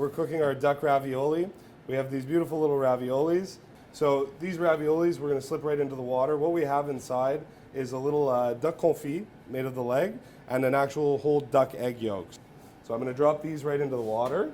we're cooking our duck ravioli. We have these beautiful little raviolis. So these raviolis, we're going to slip right into the water. What we have inside is a little duck confit made of the leg and an actual whole duck egg yolk. So I'm going to drop these right into the water.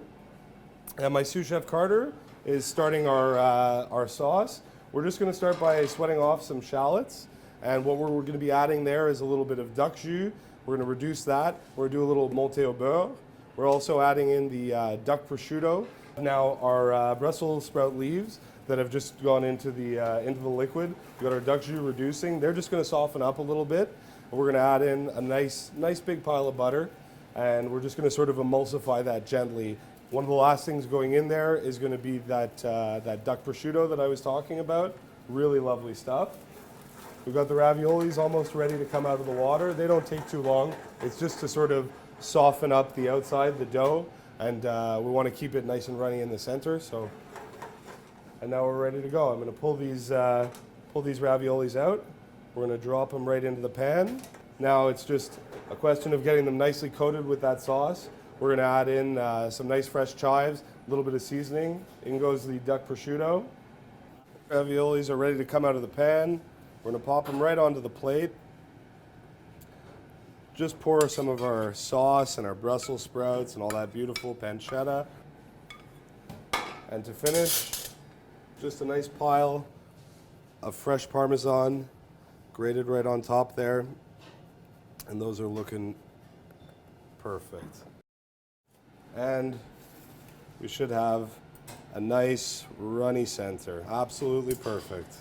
And my sous chef Carter is starting our sauce. We're just going to start by sweating off some shallots. And what we're going to be adding there is a little bit of duck jus. We're going to reduce that. We're going to do a little monté au beurre. We're also adding in the duck prosciutto. Now our Brussels sprout leaves that have just gone into the liquid. We've got our duck jus reducing. They're just going to soften up a little bit. We're going to add in a nice big pile of butter, and we're just going to sort of emulsify that gently. One of the last things going in there is going to be that duck prosciutto that I was talking about. Really lovely stuff. We've got the raviolis almost ready to come out of the water. They don't take too long. It's just to sort of soften up the outside, the dough, and we want to keep it nice and runny in the center. So, and now we're ready to go. I'm going to pull these raviolis out. We're going to drop them right into the pan. Now it's just a question of getting them nicely coated with that sauce. We're going to add in some nice fresh chives, a little bit of seasoning. In goes the duck prosciutto. Raviolis are ready to come out of the pan. We're going to pop them right onto the plate. Just pour some of our sauce and our Brussels sprouts and all that beautiful pancetta. And to finish, just a nice pile of fresh Parmesan grated right on top there. And those are looking perfect. And we should have a nice runny center. Absolutely perfect.